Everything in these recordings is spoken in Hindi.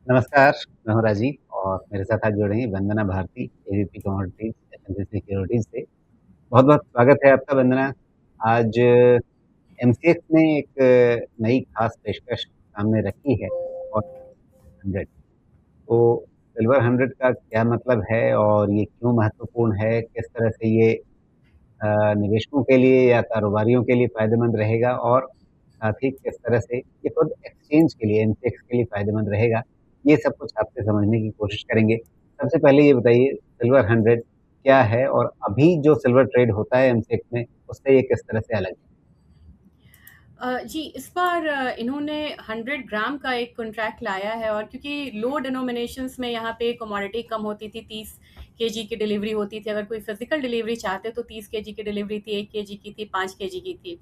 नमस्कार, मैं हूँ राजीव और मेरे साथ आज जुड़ रही हैं वंदना भारती, एबीपी कमोडिटीज़, एस&पी सिक्योरिटीज़ से। बहुत-बहुत स्वागत है आपका वंदना। आज एमसीएक्स ने एक नई ख़ास पेशकश सामने रखी है और 100 तो सिल्वर 100 का क्या मतलब है और ये क्यों महत्वपूर्ण है? किस तरह से ये निवेशकों के लिए या कारोबारियों के लिए फ़ायदेमंद रहेगा और साथ ही किस तरह से ये खुद एक्सचेंज के लिए, एमसीएक्स के लिए फ़ायदेमंद रहेगा, ये सब कुछ आपसे समझने की कोशिश करेंगे। सबसे पहले ये बताइए सिल्वर 100 क्या है और अभी जो सिल्वर ट्रेड होता है एमसीएक्स में, उससे ये किस तरह से अलग है? जी, इस बार इन्होंने 100 ग्राम का एक कॉन्ट्रैक्ट लाया है और क्योंकि लो डिनोमिनेशंस में यहाँ पे कमोडिटी कम होती थी, 30 केजी की डिलीवरी होती थी। अगर कोई फिजिकल डिलीवरी चाहते तो 30 केजी की डिलीवरी थी, 1 केजी की थी, 5 केजी की थी।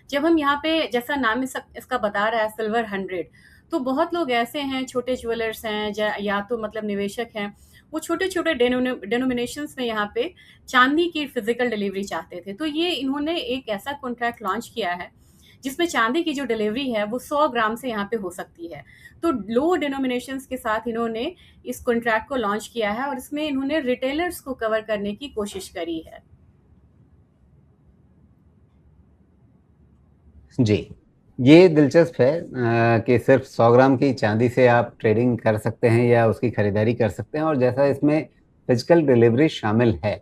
जब हम यहाँ पे जैसा नाम इसका बता रहा है सिल्वर 100, तो बहुत लोग ऐसे हैं, छोटे ज्वेलर्स हैं या तो मतलब निवेशक हैं, वो छोटे-छोटे डिनोमिनेशंस में यहाँ पे चांदी की फिजिकल डिलीवरी चाहते थे। तो ये इन्होंने एक ऐसा कॉन्ट्रैक्ट लॉन्च किया है जिसमें चांदी की जो डिलीवरी है वो 100 ग्राम से यहाँ पे हो सकती है। तो लो डिनोमिनेशंस के साथ इन्होंने इस कॉन्ट्रैक्ट को लॉन्च किया है और इसमें इन्होंने रिटेलर्स को कवर करने की कोशिश करी है। जी, ये दिलचस्प है कि सिर्फ़ 100 ग्राम की चांदी से आप ट्रेडिंग कर सकते हैं या उसकी खरीदारी कर सकते हैं और जैसा इसमें फिज़िकल डिलीवरी शामिल है।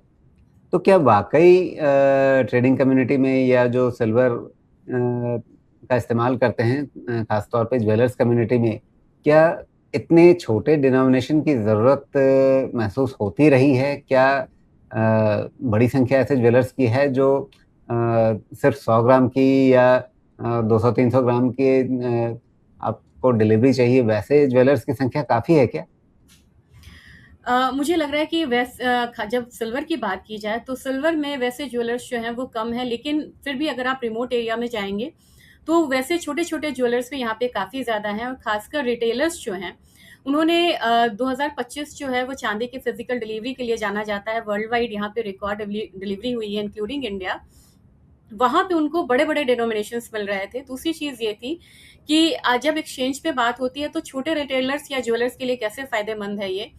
तो क्या वाक़ई ट्रेडिंग कम्युनिटी में या जो सिल्वर का इस्तेमाल करते हैं ख़ास तौर पे ज्वेलर्स कम्युनिटी में, क्या इतने छोटे डिनोमिनेशन की ज़रूरत महसूस होती रही है? क्या बड़ी संख्या ऐसे ज्वेलर्स की है जो सिर्फ़ 100 ग्राम की या 200-300 ग्राम के आपको डिलीवरी चाहिए, वैसे ज्वेलर्स की संख्या काफ़ी है क्या? मुझे लग रहा है कि जब सिल्वर की बात की जाए तो सिल्वर में वैसे ज्वेलर्स जो हैं वो कम है, लेकिन फिर भी अगर आप रिमोट एरिया में जाएंगे तो वैसे छोटे-छोटे ज्वेलर्स भी यहाँ पे काफ़ी ज़्यादा हैं और खासकर रिटेलर्स जो हैं उन्होंने 2025 जो है वो चांदी की फिजिकल डिलीवरी के लिए जाना जाता है। वर्ल्ड वाइड यहाँ पे रिकॉर्ड डिलीवरी हुई है इंक्लूडिंग इंडिया। वहाँ पे उनको बड़े-बड़े डिनोमिनेशंस मिल रहे थे। दूसरी चीज़ ये थी कि जब एक्सचेंज पे बात होती है तो छोटे रिटेलर्स या ज्वेलर्स के लिए कैसे फ़ायदेमंद है ये।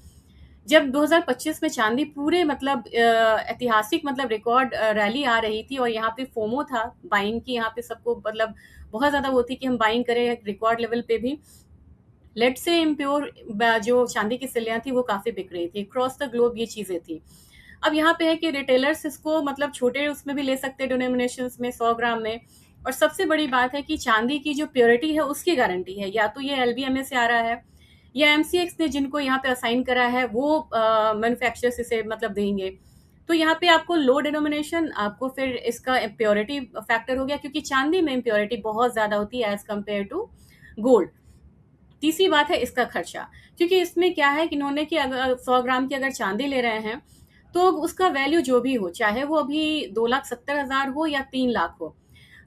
जब 2025 में चांदी पूरे मतलब ऐतिहासिक मतलब रिकॉर्ड रैली आ रही थी और यहाँ पे फोमो था बाइंग की, यहाँ पे सबको मतलब बहुत ज़्यादा वो थी कि हम बाइंग करें रिकॉर्ड लेवल पे भी। लेट से इम्प्योर जो चांदी की सिल्लियाँ थी वो काफ़ी बिक रही थी। क्रॉस द ग्लोब ये चीज़ें थी। अब यहाँ पे है कि रिटेलर्स इसको मतलब छोटे उसमें भी ले सकते हैं डिनोमिनेशंस में 100 ग्राम में। और सबसे बड़ी बात है कि चांदी की जो प्योरिटी है उसकी गारंटी है, या तो ये एलबीएमए से आ रहा है या एमसीएक्स ने जिनको यहाँ पे असाइन करा है वो मैन्युफैक्चरर्स इसे मतलब देंगे। तो यहाँ पे आपको लो डिनोमिनेशन, आपको फिर इसका प्योरिटी फैक्टर हो गया क्योंकि चांदी में इम्प्योरिटी बहुत ज़्यादा होती है एज कम्पेयर टू गोल्ड। तीसरी बात है इसका खर्चा, क्योंकि इसमें क्या है कि इन्होंने कि अगर 100 ग्राम की अगर चांदी ले रहे हैं तो उसका वैल्यू जो भी हो, चाहे वो अभी 2,70,000 हो या 3 लाख हो,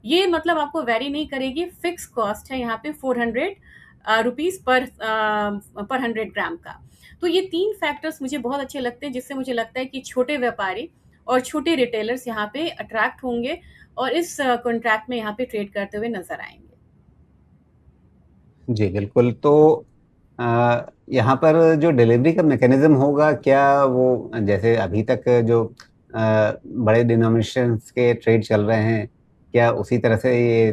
ये मतलब आपको वेरी नहीं करेगी। फिक्स कॉस्ट है यहाँ पे 400 रुपीज पर 100 ग्राम का। तो ये तीन फैक्टर्स मुझे बहुत अच्छे लगते हैं जिससे मुझे लगता है कि छोटे व्यापारी और छोटे रिटेलर्स यहाँ पे अट्रैक्ट होंगे और इस कॉन्ट्रैक्ट में यहाँ पे ट्रेड करते हुए नजर आएंगे। जी, बिल्कुल। तो यहाँ पर जो डिलीवरी का मैकेनिज़्म होगा, क्या वो जैसे अभी तक जो बड़े डिनोमिनेशंस के ट्रेड चल रहे हैं, क्या उसी तरह से ये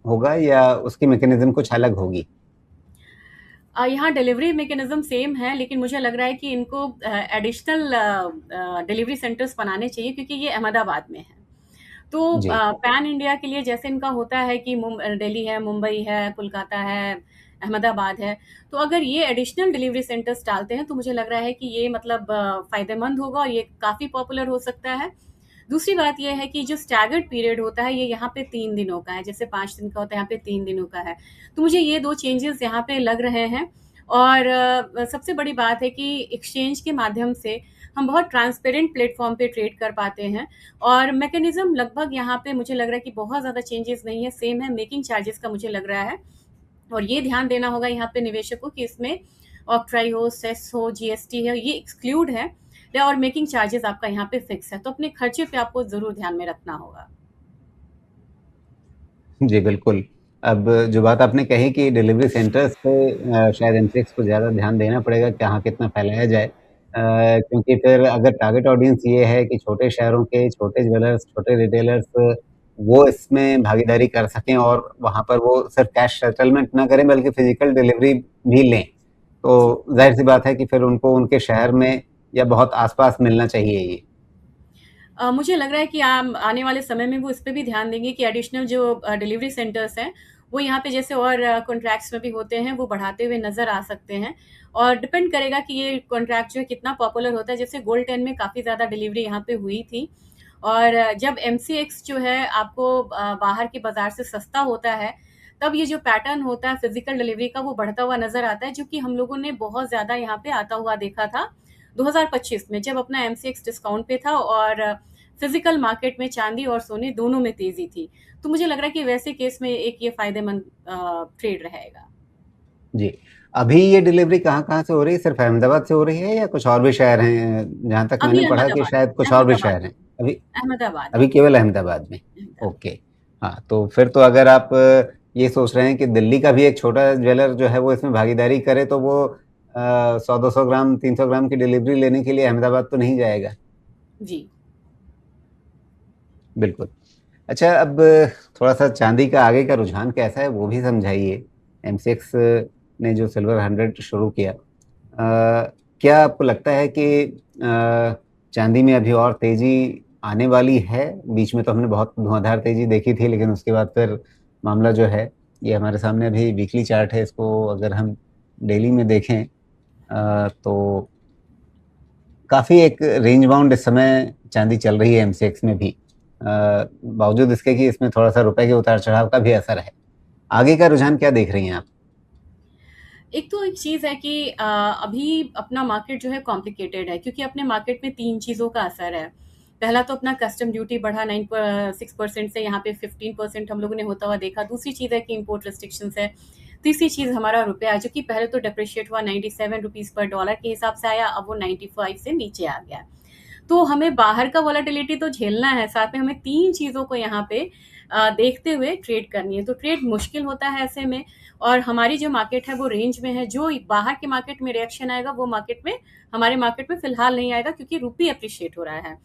होगा या उसकी मैकेनिज़्म कुछ अलग होगी? यहाँ डिलीवरी मैकेनिज्म सेम है, लेकिन मुझे लग रहा है कि इनको एडिशनल डिलीवरी सेंटर्स बनाने चाहिए क्योंकि ये अहमदाबाद में है। तो जी। पैन इंडिया के लिए जैसे इनका होता है कि दिल्ली है, मुंबई है, कोलकाता है, अहमदाबाद है। तो अगर ये एडिशनल डिलीवरी सेंटर्स डालते हैं तो मुझे लग रहा है कि ये मतलब फायदेमंद होगा और ये काफ़ी पॉपुलर हो सकता है। दूसरी बात ये है कि जो स्टैगर्ड पीरियड होता है ये यहाँ पे 3 दिनों का है, जैसे 5 दिन का होता है यहाँ पे 3 दिनों का है। तो मुझे ये दो चेंजेस यहाँ पे लग रहे हैं। और सबसे बड़ी बात है कि एक्सचेंज के माध्यम से हम बहुत ट्रांसपेरेंट प्लेटफॉर्म पे ट्रेड कर पाते हैं और मैकेनिज्म लगभग यहाँ पे मुझे लग रहा है कि बहुत ज़्यादा चेंजेस नहीं है, सेम है। मेकिंग चार्जेस का मुझे लग रहा है और ये ध्यान देना होगा यहाँ पे निवेशकों की इसमें ऑक्ट्राई हो, सेस हो, जीएसटी है, ये एक्सक्लूड है और मेकिंग चार्जेस आपका यहाँ पे फिक्स है, तो अपने खर्चे पे आपको ज़रूर ध्यान में रखना होगा। जी, बिल्कुल। अब जो बात आपने कही कि डिलीवरी सेंटर्स पे शायद एमसीएक्स को ज़्यादा ध्यान देना पड़ेगा, कहाँ कितना फैलाया जाए। क्योंकि फिर अगर टारगेट ऑडियंस ये है कि छोटे शहरों के छोटे ज्वेलर्स, छोटे रिटेलर्स वो इसमें भागीदारी कर सकें और वहाँ पर वो सिर्फ कैश सेटलमेंट ना करें बल्कि फिजिकल डिलीवरी भी लें, जी। तो ज़ाहिर-सी बात है कि फिर उनको उनके शहर में या बहुत आस-पास मिलना चाहिए ये। मुझे लग रहा है कि आने वाले समय में वो इस पे भी ध्यान देंगे कि एडिशनल जो डिलीवरी सेंटर्स हैं, वो यहाँ पे जैसे और कॉन्ट्रैक्ट्स में भी होते हैं, वो बढ़ाते हुए नज़र आ सकते हैं। और डिपेंड करेगा कि ये कॉन्ट्रैक्ट जो है कितना पॉपुलर होता है। जैसे गोल्ड 10 में काफ़ी ज़्यादा डिलीवरी यहाँ पे हुई थी और जब एमसीएक्स जो है आपको बाहर के बाज़ार से सस्ता होता है, तब ये जो पैटर्न होता है फिज़िकल डिलीवरी का वो बढ़ता हुआ नज़र आता है, जो कि हम लोगों ने बहुत ज़्यादा यहाँ पे आता हुआ देखा था 2025 में जब अपना एमसीएक्स डिस्काउंट पे था और फिजिकल मार्केट में चांदी और सोने दोनों में तेजी थी। तो मुझे लग रहा है कि वैसे केस में एक ये फायदेमंद ट्रेड रहेगा। जी। अभी ये डिलीवरी कहाँ-कहाँ से हो रही है? सिर्फ़ अहमदाबाद से हो रही है या कुछ और भी शहर हैं? जहाँ तक अभी मैंने पढ़ा कि अहमदाबाद शायद कुछ और भी अहमदाबाद शहर हैं। अभी अहमदाबाद अभी है। केवल अहमदाबाद में। अहमदाबाद। ओके। हाँ, तो फिर तो अगर आप ये सोच रहे हैं कि दिल्ली का भी एक छोटा ज्वेलर जो है वो इसमें भागीदारी करे तो वो 100-200 ग्राम, 300 ग्राम की डिलीवरी लेने के लिए अहमदाबाद तो नहीं जाएगा। जी। बिल्कुल। अच्छा अब थोड़ा-सा चाँदी का आगे का रुझान कैसा है वो भी समझाइए? एमसीएक्स ने जो सिल्वर 100 शुरू किया क्या आपको लगता है कि चाँदी में अभी और तेज़ी आने वाली है? बीच में तो हमने बहुत धुआँधार तेज़ी देखी थी लेकिन उसके बाद फिर मामला जो है ये हमारे सामने अभी वीकली चार्ट है इसको अगर हम डेली में देखें तो काफ़ी एक रेंज बाउंड इस समय चाँदी चल रही है एमसीएक्स में भी। बावजूद इसके कि इसमें थोड़ा-सा रुपए के उतार-चढ़ाव का भी असर है। आगे का रुझान क्या देख रही हैं आप? एक तो एक चीज़ है कि अभी अपना मार्केट जो है कॉम्प्लिकेटेड है क्योंकि अपने मार्केट में 3 चीज़ों का असर है। पहला तो अपना कस्टम ड्यूटी बढ़ा 6% से यहाँ पे 15% हम लोगों ने होता हुआ देखा। दूसरी चीज़ है कि इम्पोर्ट रिस्ट्रिक्शंस है। तीसरी चीज़ हमारा रुपया जो कि पहले तो डेप्रिशिएट हुआ 97 रुपीज़ पर डॉलर के हिसाब से आया, अब वो 95 से नीचे आ गया। तो हमें बाहर का वॉलेटिलिटी तो झेलना है, साथ में हमें 3 चीज़ों को यहाँ पे देखते हुए ट्रेड करनी है। तो ट्रेड मुश्किल होता है ऐसे में और हमारी जो मार्केट है वो रेंज में है। जो बाहर के मार्केट में रिएक्शन आएगा वो मार्केट में हमारे मार्केट में फ़िलहाल नहीं आएगा क्योंकि रुपी एप्रिशिएट हो रहा है।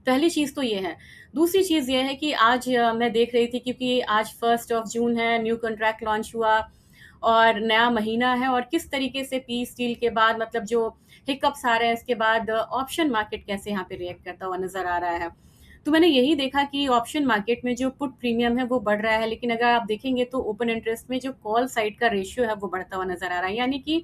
पहली चीज़ तो ये है। दूसरी चीज़ ये है कि आज मैं देख रही थी क्योंकि आज 1st ऑफ जून है, न्यू कॉन्ट्रैक्ट लॉन्च हुआ और नया महीना है और किस तरीके से पीस डील के बाद मतलब जो हिकअप्स आ रहे हैं इसके बाद ऑप्शन मार्केट कैसे यहाँ पे रिएक्ट करता हुआ नज़र आ रहा है। तो मैंने यही देखा कि ऑप्शन मार्केट में जो पुट प्रीमियम है वो बढ़ रहा है, लेकिन अगर आप देखेंगे तो ओपन इंटरेस्ट में जो कॉल साइड का रेशियो है वो बढ़ता हुआ नज़र आ रहा है। यानी कि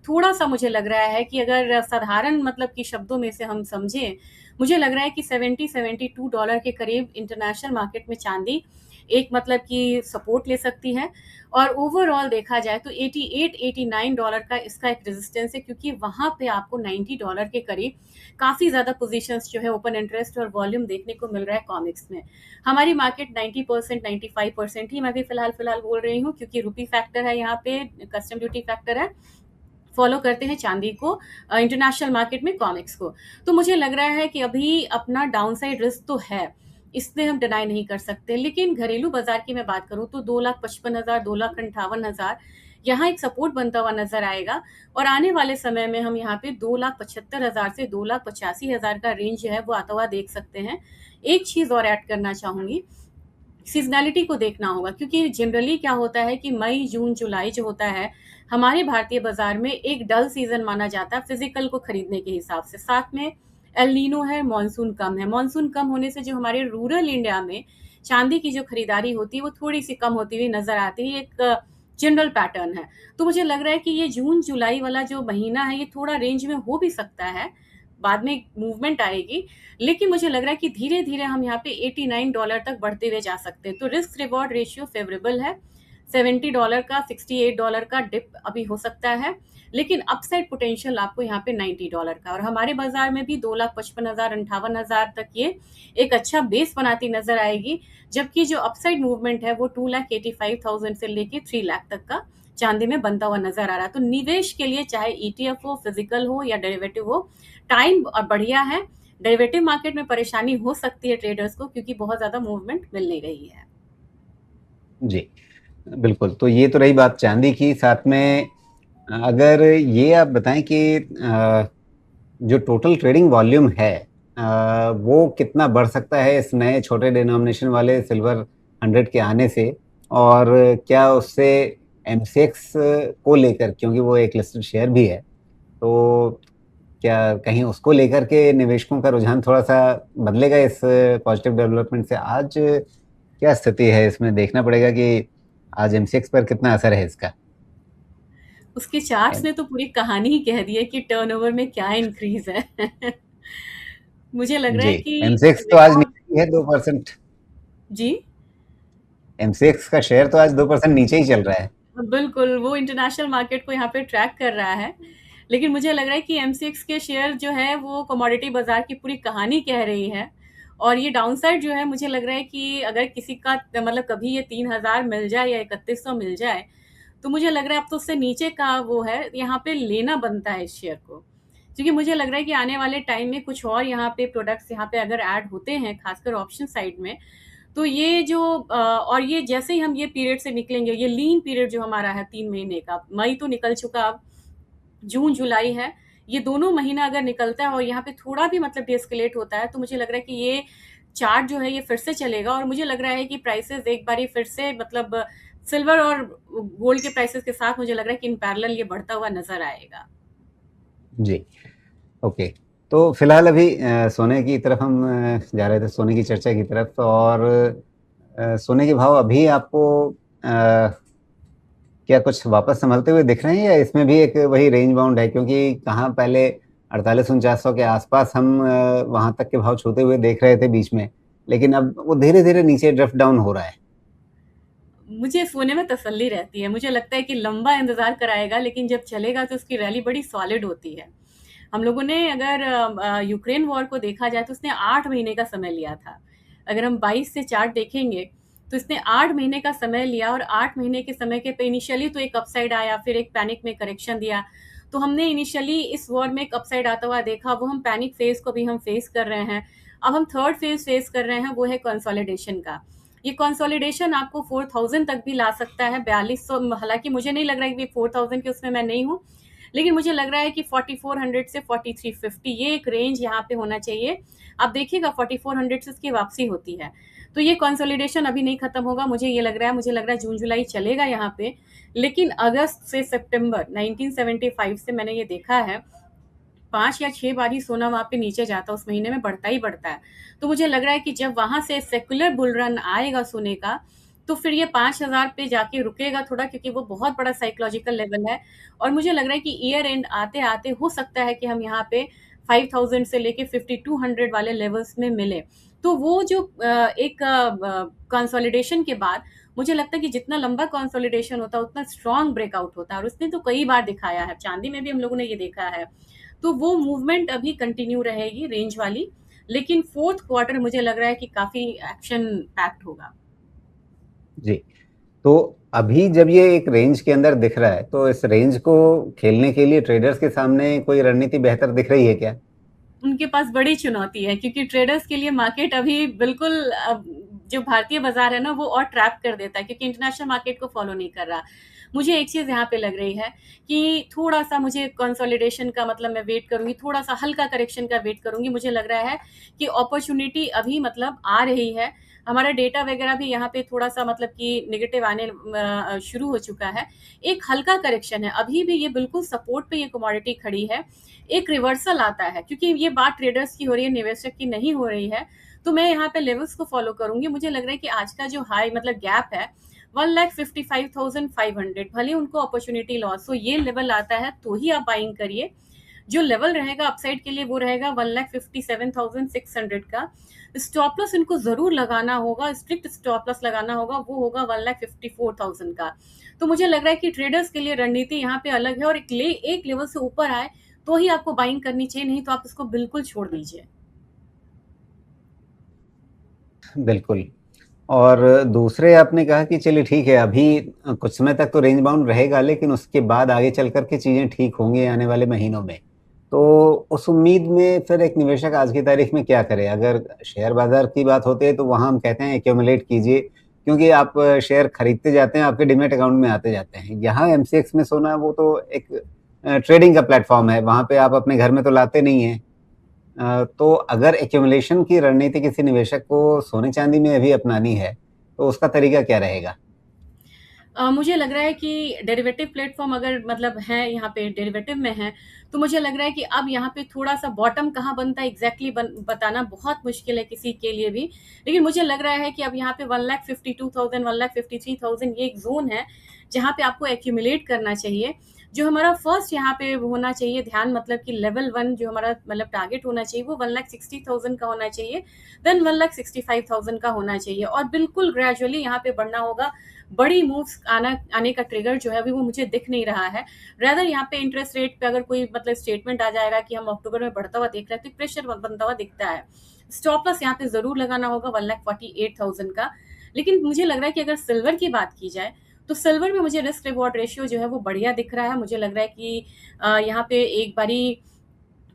थोड़ा-सा मुझे लग रहा है कि अगर साधारण मतलब कि शब्दों में से हम समझें, मुझे लग रहा है कि 70-72 डॉलर के करीब इंटरनेशनल मार्केट में चाँदी एक मतलब कि सपोर्ट ले सकती है और ओवरऑल देखा जाए तो 88-89 डॉलर का इसका एक रेजिस्टेंस है क्योंकि वहाँ पे आपको 90 डॉलर के करीब काफ़ी ज़्यादा पोजीशंस जो है ओपन इंटरेस्ट और वॉल्यूम देखने को मिल रहा है कॉमिक्स में। हमारी मार्केट 90% 95% ही मैं भी फ़िलहाल बोल रही हूँ क्योंकि रुपी फैक्टर है यहाँ पे, कस्टम ड्यूटी फैक्टर है। फॉलो करते हैं चांदी को इंटरनेशनल मार्केट में कॉमिक्स को। तो मुझे लग रहा है कि अभी अपना डाउनसाइड रिस्क तो है, इससे हम डिनाई नहीं कर सकते। लेकिन घरेलू बाजार की मैं बात करूँ तो 2,55,000 2,58,000 यहाँ एक सपोर्ट बनता हुआ नजर आएगा और आने वाले समय में हम यहाँ पे 2,75,000 से 2,85,000 का रेंज जो है वो आता हुआ देख सकते हैं। एक चीज और ऐड करना चाहूंगी, सीज़नैलिटी को देखना होगा क्योंकि जनरली क्या होता है कि मई, जून, जुलाई जो होता है, हमारे भारतीय बाज़ार में एक डल सीज़न माना जाता है फिज़िकल को खरीदने के हिसाब से। साथ में एल नीनो है, मानसून कम है। मानसून कम होने से जो हमारे रूरल इंडिया में चाँदी की जो खरीदारी होती है, वो थोड़ी-सी कम होती हुई नज़र आती है। एक जनरल पैटर्न है। तो मुझे लग रहा है कि ये जून-जुलाई वाला जो महीना है, ये थोड़ा रेंज में हो भी सकता है। बाद में मूवमेंट आएगी, लेकिन मुझे लग रहा है कि धीरे-धीरे हम यहाँ पे 89 डॉलर तक बढ़ते हुए जा सकते हैं। तो रिस्क रिवॉर्ड रेशियो फेवरेबल है। 70 डॉलर का 68 डॉलर का डिप अभी हो सकता है, लेकिन अपसाइड पोटेंशियल आपको यहाँ पे 90 डॉलर का और हमारे बाजार में भी 2,55,000 58,000 तक ये एक अच्छा बेस बनाती नजर आएगी, जबकि जो अपसाइड मूवमेंट है वो 2,85,000 से लेके 3 लाख तक का चांदी में बनता हुआ नजर आ रहा है। तो निवेश के लिए चाहे ईटीएफ हो, फिजिकल हो या डेरिवेटिव हो, टाइम बढ़िया है। डेरिवेटिव मार्केट में परेशानी हो सकती है ट्रेडर्स को क्योंकि बहुत ज़्यादा मूवमेंट मिल नहीं रही है। जी। बिल्कुल, तो ये तो रही बात चाँदी की, साथ में अगर ये आप बताएँ कि जो टोटल ट्रेडिंग वॉल्यूम है वो कितना बढ़ सकता है इस नए छोटे डिनोमिनेशन वाले सिल्वर 100 के आने से? और क्या उससे एमसीएक्स को लेकर, क्योंकि वो एक लिस्टेड शेयर भी है, तो क्या कहीं उसको लेकर के निवेशकों का रुझान थोड़ा-सा बदलेगा इस पॉजिटिव डेवलपमेंट से? आज क्या स्थिति है इसमें? देखना पड़ेगा कि आज एमसीएक्स पर कितना असर है इसका? उसके चार्ट्स ने तो पूरी कहानी ही कह दी है कि टर्नओवर में क्या इंक्रीज़ है। मुझे लग रहा जी, है कि एमसीएक्स तो आज रिकॉर्ड। नीचे ही है 2%। जी? एमसीएक्स का शेयर तो आज 2% नीचे ही चल रहा है। बिल्कुल, वो इंटरनेशनल मार्केट को यहाँ पे ट्रैक कर रहा है। लेकिन मुझे लग रहा है कि एमसीएक्स के शेयर जो है वो कमोडिटी बाज़ार की पूरी कहानी कह रही है। और ये डाउनसाइड जो है मुझे लग रहा है कि अगर किसी का मतलब कभी ये 3000 मिल जाए या 3100 मिल जाए, तो मुझे लग रहा है अब तो उससे नीचे का वो है, यहाँ पे लेना बनता है इस शेयर को। क्योंकि मुझे लग रहा है कि आने वाले टाइम में कुछ और यहाँ पे प्रोडक्ट्स यहाँ पे अगर ऐड होते हैं, खासकर ऑप्शन साइड में, तो ये जो और ये जैसे ही हम ये पीरियड से निकलेंगे, ये लीन पीरियड जो हमारा है 3 महीने का, मई तो निकल चुका अब, जून, जुलाई है, ये दोनों महीना अगर निकलता है और यहाँ पे थोड़ा भी मतलब डीएस्केलेट होता है, तो मुझे लग रहा है कि ये चार्ट जो है ये फिर से चलेगा और मुझे लग रहा है कि प्राइसेज़ एक बारी फिर से मतलब सिल्वर और गोल्ड के प्राइसेज़ के साथ मुझे लग रहा है कि इन पैरेलल ये बढ़ता हुआ नज़र आएगा। जी, ओके। तो फिलहाल अभी सोने की तरफ हम जा रहे थे, सोने की चर्चा की तरफ, और सोने के भाव अभी आपको क्या कुछ वापस संभलते हुए दिख रहे हैं, या इसमें भी एक वही रेंज बाउंड है? क्योंकि कहाँ पहले 48-4900 के आसपास हम वहाँ तक के भाव छूते हुए देख रहे थे बीच में, लेकिन अब वो धीरे-धीरे नीचे ड्रिफ्ट डाउन हो रहा है। मुझे सोने में तसल्ली रहती है, मुझे लगता है कि लंबा इंतज़ार कराएगा लेकिन जब चलेगा तो उसकी रैली बड़ी सॉलिड होती है। हम लोगों ने अगर यूक्रेन वॉर को देखा जाए तो उसने 8 महीने का समय लिया था। अगर हम 22 से चार्ट देखेंगे तो इसने 8 महीने का समय लिया और 8 महीने के समय के पे इनिशियली तो एक अपसाइड आया, फिर एक पैनिक में करेक्शन दिया। तो हमने इनिशियली इस वॉर में एक अपसाइड आता हुआ देखा, वो हम पैनिक फेज़ को भी हम फेस कर रहे हैं। अब हम थर्ड फेज़ फेस कर रहे हैं, वो है कंसोलिडेशन का। ये कंसोलिडेशन आपको 4000 तक भी ला सकता है, 4200, हालाँकि मुझे नहीं लग रहा है कि 4000 के उसमें मैं नहीं हूँ, लेकिन मुझे लग रहा है कि 4400 से 4350 ये एक रेंज यहाँ पे होना चाहिए। आप देखिएगा 4400 से इसकी वापसी होती है। तो ये कंसोलिडेशन अभी नहीं खत्म होगा, मुझे ये लग रहा है, मुझे लग रहा है जून-जुलाई चलेगा यहाँ पे। लेकिन अगस्त से सितंबर 1975 से मैंने ये देखा है 5 या 6 बार ही सोना वहाँ पे नीचे जाता है, उस महीने में बढ़ता ही बढ़ता है। तो मुझे लग रहा है कि जब वहाँ से सेक्युलर बुल रन आएगा सोने का, तो फिर ये 5000 पे जाके रुकेगा थोड़ा, क्योंकि वो बहुत बड़ा साइकोलॉजिकल लेवल है और मुझे लग रहा है कि ईयर एंड आते-आते हो सकता है कि हम यहाँ पे 5000 से लेके 5200 वाले लेवल्स में मिलें। तो वो जो एक कंसोलिडेशन के बाद मुझे लगता है कि जितना लंबा कंसोलिडेशन होता है, उतना स्ट्रॉन्ग ब्रेकआउट होता है और उसने तो कई बार दिखाया है। चाँदी में भी हम लोगों ने ये देखा है। तो वो मूवमेंट अभी कंटिन्यू रहेगी रेंज वाली, लेकिन फोर्थ क्वार्टर मुझे लग रहा है कि काफ़ी एक्शन पैक्ड होगा। जी, तो अभी जब ये एक रेंज के अंदर दिख रहा है, तो इस रेंज को खेलने के लिए ट्रेडर्स के सामने कोई रणनीति बेहतर दिख रही है क्या? उनके पास बड़ी चुनौती है क्योंकि ट्रेडर्स के लिए मार्केट अभी बिल्कुल जो भारतीय बाजार है ना वो और ट्रैप कर देता है क्योंकि इंटरनेशनल मार्केट को फॉलो नहीं कर रहा। मुझे एक चीज़ यहाँ पे लग रही है कि थोड़ा-सा मुझे कंसोलिडेशन का मतलब मैं वेट करूँगी, थोड़ा-सा हल्का करेक्शन का वेट करूँगी। मुझे लग रहा है कि अपॉर्च्युनिटी अभी मतलब आ रही है। हमारा डेटा वगैरह भी यहाँ पे थोड़ा-सा मतलब कि नेगेटिव आने शुरू हो चुका है। एक हल्का करेक्शन है, अभी भी ये बिल्कुल सपोर्ट पे ये कमोडिटी खड़ी है। एक रिवर्सल आता है क्योंकि ये बात ट्रेडर्स की हो रही है, निवेशक की नहीं हो रही है। तो मैं यहाँ पे लेवल्स को फॉलो करूँगी। मुझे लग रहा है कि आज का जो हाई मतलब गैप है 1,55,500, भले उनको अपॉर्च्युनिटी लॉस हो, ये लेवल आता है तो ही आप बाइंग करिए। जो लेवल रहेगा अपसाइड के लिए वो रहेगा 1,57,600 का। स्टॉप लॉस इनको ज़रूर लगाना होगा, स्ट्रिक्ट स्टॉप लॉस लगाना होगा, वो होगा 1,54,000 का। तो मुझे लग रहा है कि ट्रेडर्स के लिए रणनीति यहाँ पे अलग है और एक लेवल से ऊपर आए तो ही आपको बाइंग करनी चाहिए, नहीं तो आप इसको बिल्कुल छोड़ दीजिए। बिल्कुल। और दूसरे आपने कहा कि चलिए ठीक है, अभी कुछ समय तक तो रेंज बाउंड रहेगा, लेकिन उसके बाद आगे चल कर के चीज़ें ठीक होंगी आने वाले महीनों में। तो उस उम्मीद में फिर एक निवेशक आज की तारीख में क्या करे? अगर शेयर बाज़ार की बात होती है तो वहाँ हम कहते हैं एक्यूमुलेट कीजिए, क्योंकि आप शेयर खरीदते जाते हैं, आपके डीमैट अकाउंट में आते जाते हैं। यहाँ एमसीएक्स में सोना वो तो एक ट्रेडिंग का प्लेटफ़ॉर्म है, वहाँ पे आप अपने घर में तो लाते नहीं हैं। तो अगर एक्यूमुलेशन की रणनीति किसी निवेशक को सोने-चांदी में अभी अपनानी है, तो उसका तरीका क्या रहेगा? मुझे लग रहा है कि डेरिवेटिव प्लेटफ़ॉर्म अगर मतलब है यहाँ पे डेरिवेटिव में है, तो मुझे लग रहा है कि अब यहाँ पे थोड़ा-सा बॉटम कहाँ बनता है एग्ज़ैक्टली बन बताना बहुत मुश्किल है किसी के लिए भी। लेकिन मुझे लग रहा है कि अब यहाँ पे 1,52,000 1,53,000 ये एक ज़ोन है, जहाँ पे आपको एक्यूमुलेट करना चाहिए। जो हमारा फर्स्ट यहाँ पे होना चाहिए ध्यान मतलब कि लेवल 1 जो हमारा मतलब टारगेट होना चाहिए वो 1,60,000 का होना चाहिए, देन 1,65,000 का होना चाहिए और बिल्कुल ग्रेजुअली यहाँ पे बढ़ना होगा। बड़ी मूव्स आने का ट्रिगर जो है अभी वो मुझे दिख नहीं रहा है। रेदर यहाँ पे इंटरेस्ट रेट पे अगर कोई मतलब स्टेटमेंट आ जाएगा कि हम अक्टूबर में बढ़ता हुआ देख रहे हैं तो प्रेशर बनता हुआ दिखता है। स्टॉप लॉस यहाँ पे ज़रूर लगाना होगा 1,48,000 का। लेकिन मुझे लग रहा है कि अगर सिल्वर की बात की जाए, तो सिल्वर में मुझे रिस्क रिवॉर्ड रेशियो जो है वो बढ़िया दिख रहा है। मुझे लग रहा है कि यहाँ पे एक बारी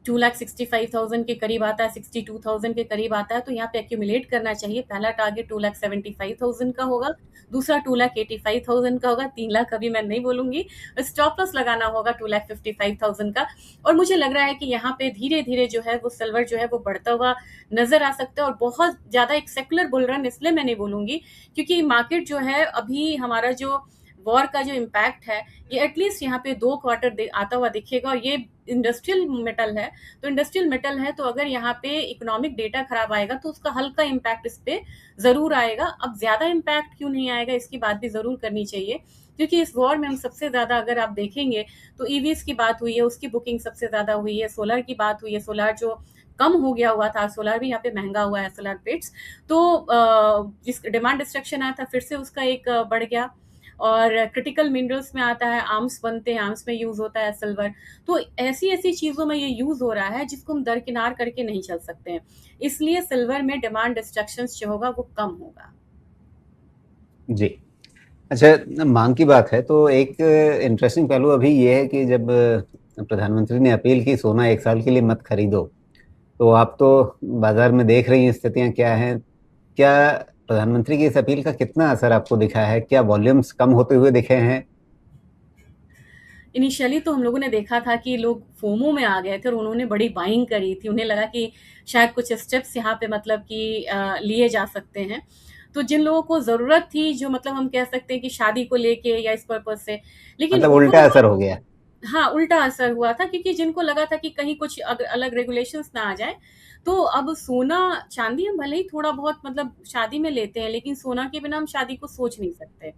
2,65,000 के करीब आता है, 62,000 के करीब आता है, तो यहाँ पे एक्यूमुलेट करना चाहिए। पहला टारगेट 2,75,000 का होगा, दूसरा 2,85,000 का होगा, 3 लाख अभी मैं नहीं बोलूँगी। स्टॉप लॉस लगाना होगा 2,55,000 का और मुझे लग रहा है कि यहाँ पे धीरे-धीरे जो है वो सिल्वर जो है वो बढ़ता हुआ नज़र आ सकता है और बहुत ज़्यादा एक सेक्युलर बुल रन इसलिए मैं नहीं बोलूँगी क्योंकि मार्केट जो है अभी हमारा जो वॉर का जो इम्पैक्ट है, ये एटलीस्ट यहाँ पे 2 क्वार्टर आता हुआ दिखेगा और ये इंडस्ट्रियल मेटल है, तो इंडस्ट्रियल मेटल है तो अगर यहाँ पे इकोनॉमिक डेटा खराब आएगा तो उसका हल्का इम्पैक्ट इस पे ज़रूर आएगा। अब ज़्यादा इम्पैक्ट क्यों नहीं आएगा इसकी बात भी ज़रूर करनी चाहिए क्योंकि इस वॉर में हम सबसे ज़्यादा अगर आप देखेंगे तो ईवीज़ की बात हुई है, उसकी बुकिंग सबसे ज़्यादा हुई है, सोलर की बात हुई है, सोलर जो कम हो गया हुआ था, सोलर भी यहाँ पे महँगा हुआ है सोलर प्लेट्स। तो जिस डिमांड डिस्ट्रक्शन आया था फिर से उसका एक बढ़ गया और क्रिटिकल मिनरल्स में आता है, आर्म्स बनते हैं, आर्म्स में यूज़ होता है सिल्वर। तो ऐसी-ऐसी चीज़ों में ये यूज़ हो रहा है जिसको हम दरकिनार करके नहीं चल सकते हैं। इसलिए सिल्वर में डिमांड डिस्ट्रक्शंस जो होगा वो कम होगा। जी। अच्छा, माँग की बात है तो एक इंटरेस्टिंग पहलू अभी ये है कि जब प्रधानमंत्री ने अपील की सोना 1 साल के लिए मत खरीदो, तो आप तो बाज़ार में देख रही हैं स्थितियाँ क्या हैं। क्या प्रधानमंत्री की इस अपील का कितना असर आपको दिखा है? क्या वॉल्यूम्स कम होते हुए दिखे हैं? इनिशियली तो हम लोगों ने देखा था कि लोग फोमो में आ गए थे और उन्होंने बड़ी बाइंग करी थी। उन्हें लगा कि शायद कुछ स्टेप्स यहाँ पे मतलब कि लिए जा सकते हैं। तो जिन लोगों को ज़रूरत थी जो मतलब हम कह सकते हैं कि शादी को लेके या इस पर्पज़ से, लेकिन मतलब उल्टा असर ओवरऑल हो गया। हाँ, उल्टा असर हुआ था क्योंकि जिनको लगा था कि कहीं कुछ अलग रेगुलेशंस ना आ जाए, तो अब सोना-चांदी हम भले ही थोड़ा-बहुत मतलब शादी में लेते हैं, लेकिन सोना के बिना हम शादी को सोच नहीं सकते।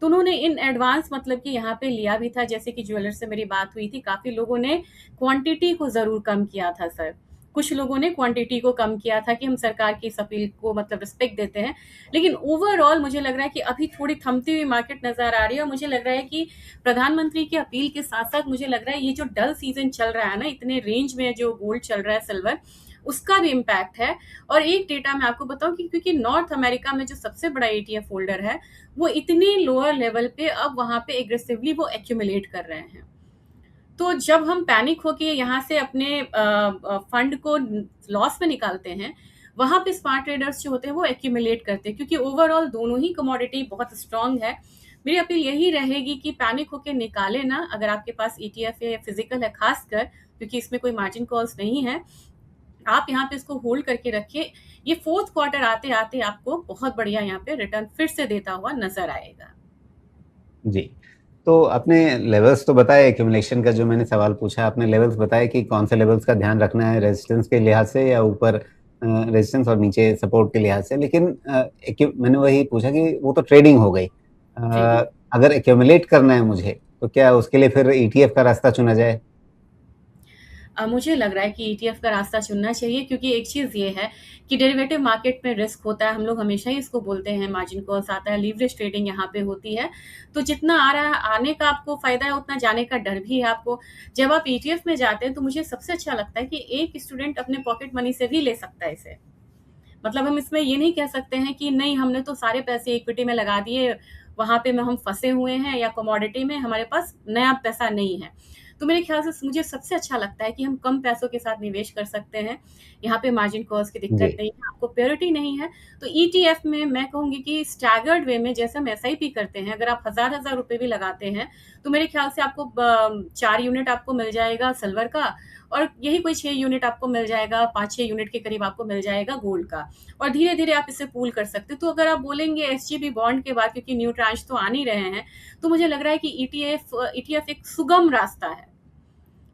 तो उन्होंने इन एडवांस मतलब कि यहाँ पे लिया भी था, जैसे कि ज्वेलर से मेरी बात हुई थी, काफ़ी लोगों ने क्वांटिटी को ज़रूर कम किया था सर। कुछ लोगों ने क्वांटिटी को कम किया था कि हम सरकार की इस अपील को मतलब रिस्पेक्ट देते हैं। लेकिन ओवरऑल मुझे लग रहा है कि अभी थोड़ी थमती हुई मार्केट नज़र आ रही है और मुझे लग रहा है कि प्रधानमंत्री की अपील के साथ-साथ मुझे लग रहा है ये जो डल सीज़न चल रहा है ना, इतने रेंज में जो गोल्ड चल रहा है, सिल्वर, उसका भी इम्पैक्ट है। और एक डेटा मैं आपको बताऊँ कि क्योंकि नॉर्थ अमेरिका में जो सबसे बड़ा ईटीएफ होल्डर है, वो इतनी लोअर लेवल पे अब वहाँ पे एग्रेसिवली वो एक्यूमुलेट कर रहे हैं। तो जब हम पैनिक होके यहाँ से अपने फंड को लॉस में निकालते हैं, वहाँ पे स्मार्ट ट्रेडर्स जो होते हैं वो एक्यूमुलेट करते हैं क्योंकि ओवरऑल दोनों ही कमोडिटी बहुत स्ट्रांग है। मेरी अपील यही रहेगी कि पैनिक होके निकालें ना, अगर आपके पास ईटीएफ है या फिजिकल है खासकर, क्योंकि इसमें कोई मार्जिन कॉल्स नहीं है, आप यहाँ पे इसको होल्ड करके रखिए। ये फोर्थ क्वार्टर आते-आते आपको बहुत बढ़िया यहाँ पे रिटर्न फिर से देता हुआ नज़र आएगा। जी। तो आपने लेवल्स तो बताए एक्यूमुलेशन का जो मैंने सवाल पूछा, आपने लेवल्स बताए कि कौन से लेवल्स का ध्यान रखना है रेजिस्टेंस के लिहाज से या ऊपर रेजिस्टेंस और नीचे सपोर्ट के लिहाज से। लेकिन मैंने वही पूछा कि वो तो ट्रेडिंग हो गई। जी। अगर एक्यूमुलेट करना है मुझे, तो क्या उसके लिए फिर ईटीएफ का रास्ता चुना जाए? मुझे लग रहा है कि ईटीएफ का रास्ता चुनना चाहिए क्योंकि एक चीज़ ये है कि डेरिवेटिव मार्केट में रिस्क होता है, हम लोग हमेशा ही इसको बोलते हैं, मार्जिन कॉल्स आता है, लीवरेज ट्रेडिंग यहाँ पे होती है। तो जितना आ रहा है, आने का आपको फ़ायदा है, उतना जाने का डर भी है आपको। जब आप ईटीएफ में जाते हैं तो मुझे सबसे अच्छा लगता है कि एक स्टूडेंट अपने पॉकेट मनी से भी ले सकता है इसे। मतलब हम इसमें ये नहीं कह सकते हैं कि नहीं हमने तो सारे पैसे इक्विटी में लगा दिए, वहाँ पे में हम फँसे हुए हैं या कमोडिटी में हमारे पास नया पैसा नहीं है। तो मेरे ख्याल से मुझे सबसे अच्छा लगता है कि हम कम पैसों के साथ निवेश कर सकते हैं। यहाँ पे मार्जिन कॉल्स की दिक्कत जी, नहीं है, आपको प्योरिटी नहीं है। तो ईटीएफ में मैं कहूँगी कि स्टैगर्ड वे में जैसे हम एसआईपी करते हैं, अगर आप हज़ार-हज़ार रुपए भी लगाते हैं, तो मेरे ख्याल से आपको 4 यूनिट आपको मिल जाएगा सिल्वर का, और यही कोई 6 यूनिट आपको मिल जाएगा, 5-6 यूनिट के करीब आपको मिल जाएगा गोल्ड का। और धीरे-धीरे आप इसे पूल कर सकते हो। तो अगर आप बोलेंगे एसजीबी बॉन्ड के बाद, क्योंकि न्यू ट्रांच तो आ नहीं रहे हैं, तो मुझे लग रहा है कि ईटीएफ एक सुगम रास्ता है।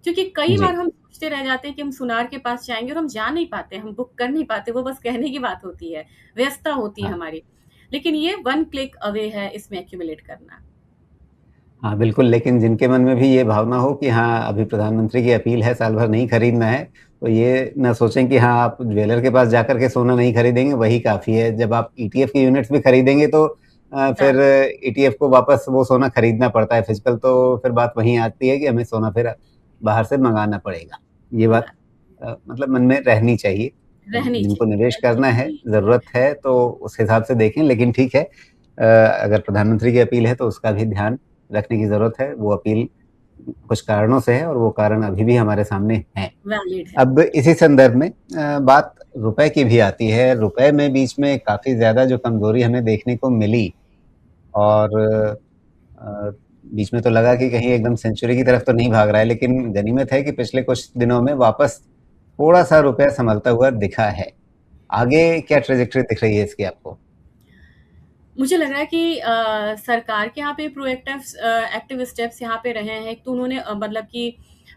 क्योंकि कई जी। बार हम सोचते रह जाते हैं कि हम सुनार के पास जाएँगे और हम जा नहीं पाते, हम बुक कर नहीं पाते, वो बस कहने की बात होती है, व्यस्तता होती है हाँ। हमारी। लेकिन ये वन क्लिक अवे है इसमें एक्यूमुलेट करना। हाँ, बिल्कुल, लेकिन जिनके मन में भी ये भावना हो कि हाँ, अभी प्रधानमंत्री की अपील है साल भर नहीं खरीदना है, तो ये ना सोचें कि हाँ, आप ज्वेलर के पास जाकर के सोना नहीं खरीदेंगे, वही काफ़ी है। जब आप ईटीएफ की यूनिट्स भी खरीदेंगे तो फिर ज़्यादा ईटीएफ को वापस वो सोना खरीदना पड़ता है फिजिकल, तो फिर बात वहीं आती है कि हमें सोना फिर बाहर से मँगाना पड़ेगा। ये बात बात मतलब मन में रहनी चाहिए। रहनी जिनको चाहिए, निवेश रहनी करना है, चाहिए। ज़रूरत है तो उस हिसाब से देखें, लेकिन ठीक है अगर प्रधानमंत्री की अपील है तो उसका भी ध्यान रखने की ज़रूरत है। वो अपील कुछ कारणों से है और वो कारण अभी भी हमारे सामने हैं। वैलिड है। अब इसी संदर्भ में बात रुपए की भी आती है। रुपए में बीच में काफ़ी ज़्यादा जो कमज़ोरी हमें देखने को मिली और अ, बीच में तो लगा कि कहीं एकदम सेंचुरी की तरफ तो नहीं भाग रहा है, लेकिन गनीमत है कि पिछले कुछ दिनों में वापस थोड़ा-सा रुपया सँभलता हुआ दिखा है। आगे क्या ट्रैजेक्टरी दिख रही है इसकी आपको? मुझे लग रहा है कि सरकार के यहाँ पे एक्टिव स्टेप्स यहाँ पे रहे हैं। एक तो उन्होंने मतलब कि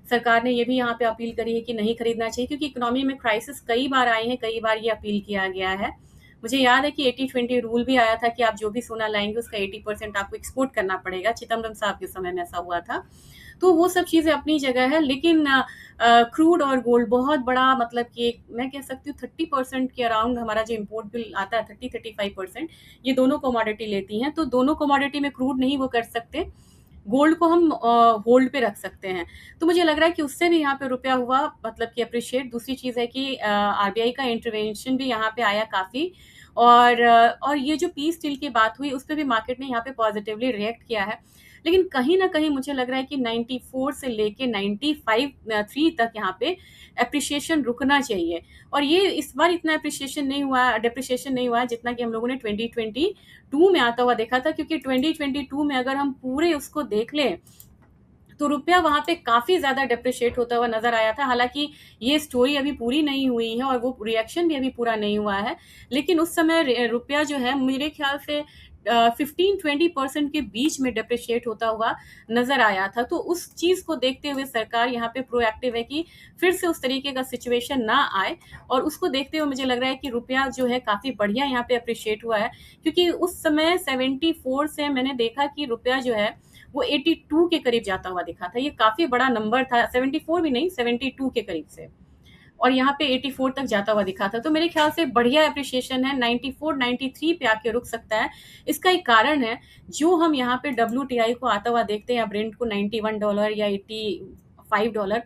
सरकार ने ये भी यहाँ पे अपील करी है कि नहीं खरीदना चाहिए, क्योंकि इकोनॉमी में क्राइसिस कई बार आए हैं, कई बार ये अपील किया गया है। मुझे याद है कि 80-20 रूल भी आया था कि आप जो भी सोना लाएँगे उसका 80% आपको एक्सपोर्ट करना पड़ेगा। चिदम्बरम साहब के समय में ऐसा हुआ था। तो वो सब चीज़ें अपनी जगह है, लेकिन क्रूड और गोल्ड बहुत बड़ा, मतलब कि मैं कह सकती हूँ 30% के अराउंड हमारा जो इम्पोर्ट बिल आता है, 30-35%, ये दोनों कमोडिटी लेती हैं। तो दोनों कमोडिटी में क्रूड नहीं वो कर सकते, गोल्ड को हम होल्ड पे रख सकते हैं। तो मुझे लग रहा है कि उससे भी यहाँ पे रुपया हुआ मतलब कि एप्रिशिएट। दूसरी चीज़ है कि आरबीआई का इंटरवेंशन भी यहाँ पे आया काफ़ी, और ये जो पीस डील की बात हुई, उस पे भी मार्केट ने यहाँ पे पॉजिटिवली रिएक्ट किया है। लेकिन कहीं न कहीं मुझे लग रहा है कि 94 से लेके 95 3 तक यहाँ पे एप्रिसिएशन रुकना चाहिए। और ये इस बार इतना डेप्रिसिएशन नहीं हुआ है जितना कि हम लोगों ने 2022 में आता हुआ देखा था, क्योंकि 2022 में अगर हम पूरे उसको देख लें, तो रुपया वहाँ पे काफ़ी ज़्यादा डेप्रिशिएट होता हुआ नज़र आया था। हालाँकि ये स्टोरी अभी पूरी नहीं हुई है और वो रिएक्शन भी अभी पूरा नहीं हुआ है। लेकिन उस समय रुपया जो है मेरे ख़्याल से 15-20% के बीच में डेप्रिशिएट होता हुआ नज़र आया था। तो उस चीज़ को देखते हुए सरकार यहाँ पे प्रोएक्टिव है कि फिर से उस तरीके का सिचुएशन ना आए, और उसको देखते हुए मुझे लग रहा है कि रुपया जो है काफ़ी बढ़िया यहाँ पे एप्रिशिएट हुआ है। क्योंकि उस समय 74 से मैंने देखा कि रुपया जो है वो 82 के करीब जाता हुआ दिखा था। ये काफ़ी बड़ा नंबर था, 74 भी नहीं, 72 के करीब से। और यहाँ पे 84 तक जाता हुआ दिखा था। तो मेरे ख्याल से बढ़िया एप्रिसिएशन है, 94-93 पे आके रुक सकता है। इसका एक कारण है, जो हम यहाँ पे डब्ल्यूटीआई को आता हुआ देखते हैं, या ब्रेंट को $91 या $85,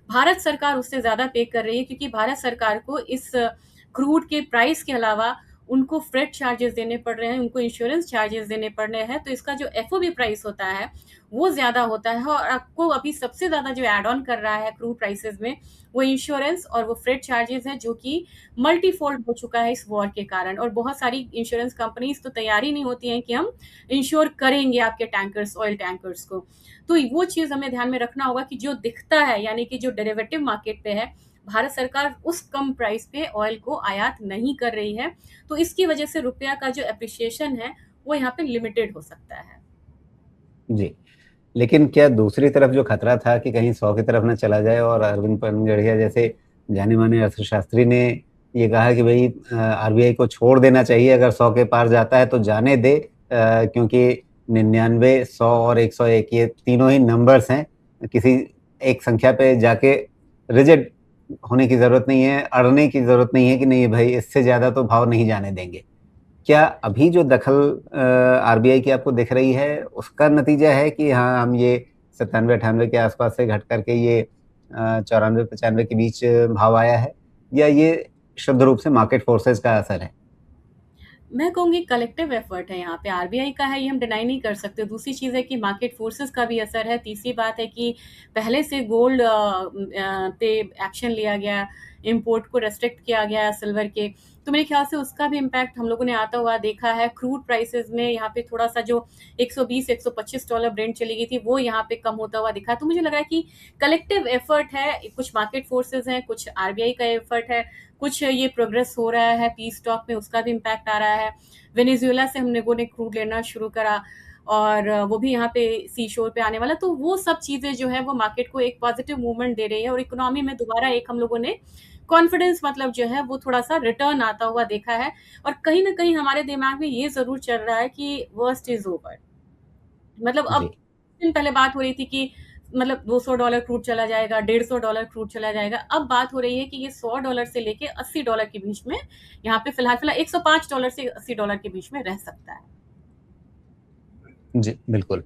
भारत सरकार उससे ज़्यादा पे कर रही है, क्योंकि भारत सरकार को इस क्रूड के प्राइस के अलावा उनको फ्रेट चार्जेस देने पड़ रहे हैं, उनको इंश्योरेंस चार्जेस देने पड़ रहे हैं। तो इसका जो एफओबी प्राइस होता है, वो ज़्यादा होता है, और आपको अभी सबसे ज़्यादा जो ऐड ऑन कर रहा है क्रूड प्राइसेस में, वो इंश्योरेंस और वो फ्रेट चार्जेस हैं, जो कि मल्टीफोल्ड हो चुका है इस वॉर के कारण। और बहुत सारी इंश्योरेंस कंपनीज तो तैयार ही नहीं होती हैं कि हम इंश्योर करेंगे आपके टैंकर्स, ऑयल टैंकर्स को। तो वो चीज़ हमें ध्यान में रखना होगा कि जो दिखता है, यानी कि जो डेरिवेटिव मार्केट पे है, भारत सरकार उस कम प्राइस पे ऑयल को आयात नहीं कर रही है। तो इसकी वजह से रुपया का जो एप्रिसिएशन है, वो यहाँ पे लिमिटेड हो सकता है। जी। लेकिन क्या दूसरी तरफ जो खतरा था कि कहीं 100 की तरफ ना चला जाए और अरविंद पनगड़िया जैसे जाने-माने अर्थशास्त्री ने ये कहा कि भई आरबीआई को छोड़ देना चाहिए, अगर 100 के पार जाता है तो जाने दे क्योंकि 99, 100 और 101 ये तीनों ही नंबर्स हैं। किसी एक संख्या पे जाके रिजिड होने की ज़रूरत नहीं है, अड़ने की ज़रूरत नहीं है कि नहीं भई इससे ज़्यादा तो भाव नहीं जाने देंगे। क्या अभी जो दखल आरबीआई की आपको दिख रही है, उसका नतीजा है कि हाँ, हम ये 97-98 के आसपास से घट कर के ये 94-95 के बीच भाव आया है? या ये शुद्ध रूप से मार्केट फोर्सेज़ का असर है? मैं कहूँगी कलेक्टिव एफर्ट है यहाँ पे, आरबीआई का है ये हम डिनाई नहीं कर सकते। दूसरी चीज़ है कि मार्केट फोर्सेस का भी असर है। तीसरी बात है कि पहले से गोल्ड पे एक्शन लिया गया, इम्पोर्ट को रेस्ट्रिक्ट किया गया सिल्वर के, तो मेरे ख्याल से उसका भी इम्पैक्ट हम लोगों ने आता हुआ देखा है। क्रूड प्राइसेस में यहाँ पे थोड़ा सा जो 120 $125 ब्रेंट चली गई थी, वो यहाँ पे कम होता हुआ दिखा। तो मुझे लग रहा है कि कलेक्टिव एफर्ट है, कुछ मार्केट फोर्सेस हैं, कुछ आरबीआई का एफर्ट है, कुछ ये प्रोग्रेस हो रहा है पीस टॉक में, उसका भी इम्पैक्ट आ रहा है। वेनेजुएला से हम लोगों ने क्रूड लेना शुरू करा और वो भी यहाँ पे सी शोर पे आने वाला, तो वो सब चीज़ें जो है वो मार्केट को एक पॉजिटिव मूवमेंट दे रही है और इकोनॉमी में दोबारा एक हम लोगों ने कॉन्फिडेंस मतलब जो है वो थोड़ा सा रिटर्न आता हुआ देखा है। और कहीं ना कहीं हमारे दिमाग में ये जरूर चल रहा है कि वर्स्ट इज ओवर। मतलब अब जी, दिन पहले बात हो रही थी कि मतलब $200 क्रूड चला जाएगा, $150 क्रूड चला जाएगा। अब बात हो रही है कि ये $100 से लेके $80 के बीच में, यहाँ पे फिलहाल $105 से $80 के बीच में रह सकता है। जी, बिल्कुल।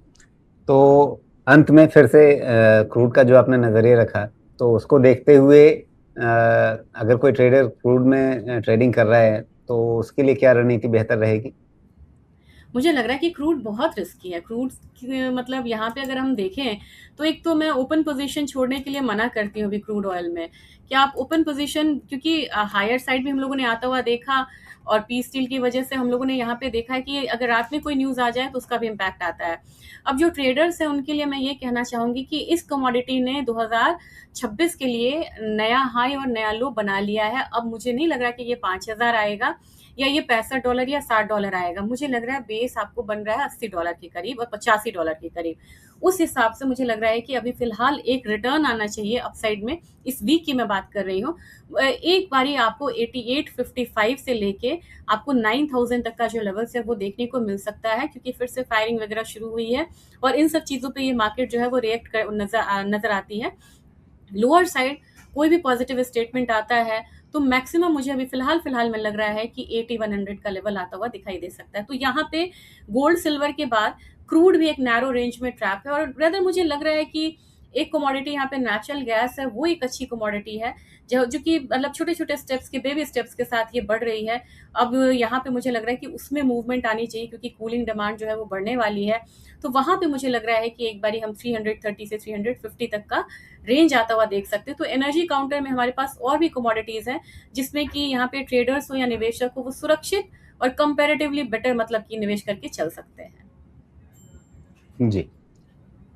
तो अंत में फिर से क्रूड का जो आपने नज़रिया रखा, तो उसको देखते हुए अगर कोई ट्रेडर क्रूड में ट्रेडिंग कर रहा है, तो उसके लिए क्या रणनीति बेहतर रहेगी? मुझे लग रहा है कि क्रूड बहुत रिस्की है। क्रूड मतलब यहाँ पे अगर हम देखें तो एक तो मैं ओपन पोजीशन छोड़ने के लिए मना करती हूँ अभी क्रूड ऑयल में, कि आप ओपन पोजीशन, क्योंकि हायर साइड भी हम लोगों ने आता हुआ देखा और पी स्टील की वजह से हम लोगों ने यहाँ पे देखा है कि अगर रात में कोई न्यूज़ आ जाए तो उसका भी इम्पैक्ट आता है। अब जो ट्रेडर्स हैं उनके लिए मैं ये कहना चाहूँगी कि इस कमोडिटी ने 2026 के लिए नया हाई और नया लो बना लिया है। अब मुझे नहीं लग रहा कि ये 5,000 आएगा या ये $65 या $60 आएगा। मुझे लग रहा है बेस आपको बन रहा है $80 के करीब और $85 के करीब। उस हिसाब से मुझे लग रहा है कि अभी फिलहाल एक रिटर्न आना चाहिए अपसाइड में। इस वीक की मैं बात कर रही हूँ। एक बारी आपको 88.55 से लेके आपको 9,000 तक का जो लेवल्स है वो देखने को मिल सकता है, क्योंकि फिर से फायरिंग वगैरह शुरू हुई है और इन सब चीज़ों पे ये मार्केट जो है वो रिएक्ट कर नजर आती है। लोअर साइड कोई भी पॉजिटिव स्टेटमेंट आता है तो मैक्सिमम मुझे अभी फिलहाल फिलहाल में लग रहा है कि 80-100 का लेवल आता हुआ दिखाई दे सकता है। तो यहाँ पे गोल्ड सिल्वर के बाद क्रूड भी एक नैरो रेंज में ट्रैप है। और ब्रदर मुझे लग रहा है कि एक कमोडिटी यहाँ पे नेचुरल गैस है, वो एक अच्छी कमोडिटी है जो कि मतलब छोटे छोटे स्टेप्स के बेबी स्टेप्स के साथ ये बढ़ रही है। अब यहाँ पे मुझे लग रहा है कि उसमें मूवमेंट आनी चाहिए, क्योंकि कूलिंग डिमांड जो है वो बढ़ने वाली है। तो वहां पे मुझे लग रहा है कि एक बारी हम 330 से 350 तक का रेंज आता हुआ देख सकते हैं। तो एनर्जी काउंटर में हमारे पास और भी कमोडिटीज हैं जिसमें कि यहाँ पे ट्रेडर्स हो या निवेशक हो वो सुरक्षित और कंपैरेटिवली बेटर मतलब कि निवेश करके चल सकते हैं। जी।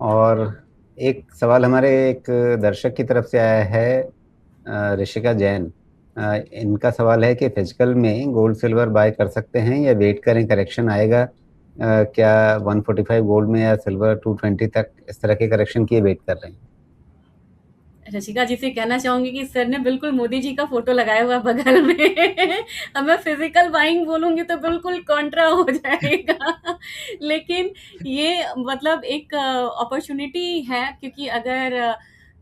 और एक सवाल हमारे एक दर्शक की तरफ से आया है, ऋषिका जैन। इनका सवाल है कि फिजिकल में गोल्ड सिल्वर बाय कर सकते हैं या वेट करें, करेक्शन आएगा? क्या 145 गोल्ड में या सिल्वर 220 तक इस तरह के करेक्शन की वेट कर रहे हैं? रशिका जी से कहना चाहूंगी कि सर ने बिल्कुल मोदी जी का फोटो लगाया हुआ बगल में। अब मैं फिजिकल बाइंग बोलूंगी तो बिल्कुल कॉन्ट्रा हो जाएगा। लेकिन ये मतलब एक अपॉर्चुनिटी है, क्योंकि अगर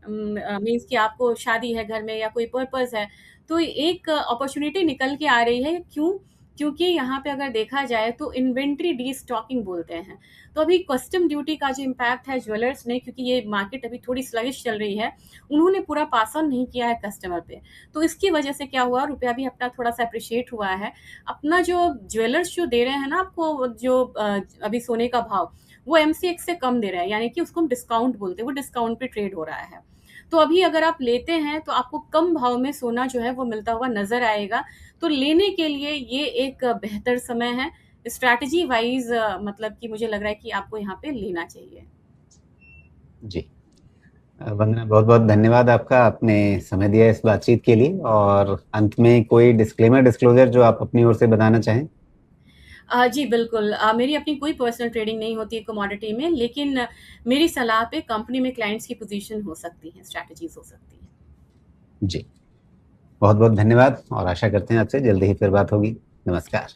मीन्स कि आपको शादी है घर में या कोई पर्पस है, तो एक अपॉर्चुनिटी निकल के आ रही है। क्यों? क्योंकि यहाँ पे अगर देखा जाए तो इन्वेंट्री डी स्टॉकिंग बोलते हैं। तो अभी कस्टम ड्यूटी का जो इम्पैक्ट है ज्वेलर्स ने, क्योंकि ये मार्केट अभी थोड़ी स्लगिश चल रही है, उन्होंने पूरा पास ऑन नहीं किया है कस्टमर पे। तो इसकी वजह से क्या हुआ, रुपया भी अपना थोड़ा सा अप्रिशिएट हुआ है। अपना जो ज्वेलर्स जो दे रहे हैं ना आपको, जो अभी सोने का भाव, वो एमसीएक्स से कम दे रहा है, यानी कि उसको हम डिस्काउंट बोलते हैं, वो डिस्काउंट पे ट्रेड हो रहा है। तो अभी अगर आप लेते हैं तो आपको कम भाव में सोना जो है वो मिलता हुआ नजर आएगा। तो लेने के लिए ये एक बेहतर समय है। स्ट्रैटेजी वाइज मतलब कि मुझे लग रहा है कि आपको यहाँ पे लेना चाहिए। जी। वंदना, बहुत-बहुत धन्यवाद आपका, आपने समय दिया इस बातचीत के लिए। और अंत में कोई डिस्क्लेमर, डिस्क्लोज़र जो आप अपनी ओर से बताना चाहें? जी बिल्कुल। मेरी अपनी कोई पर्सनल ट्रेडिंग नहीं होती है कमोडिटी में, लेकिन मेरी सलाह पे कंपनी में क्लाइंट्स की पोजीशन हो सकती है, स्ट्रैटेजीज हो सकती हैं। जी। बहुत-बहुत धन्यवाद और आशा करते हैं आपसे जल्दी ही फिर बात होगी। नमस्कार।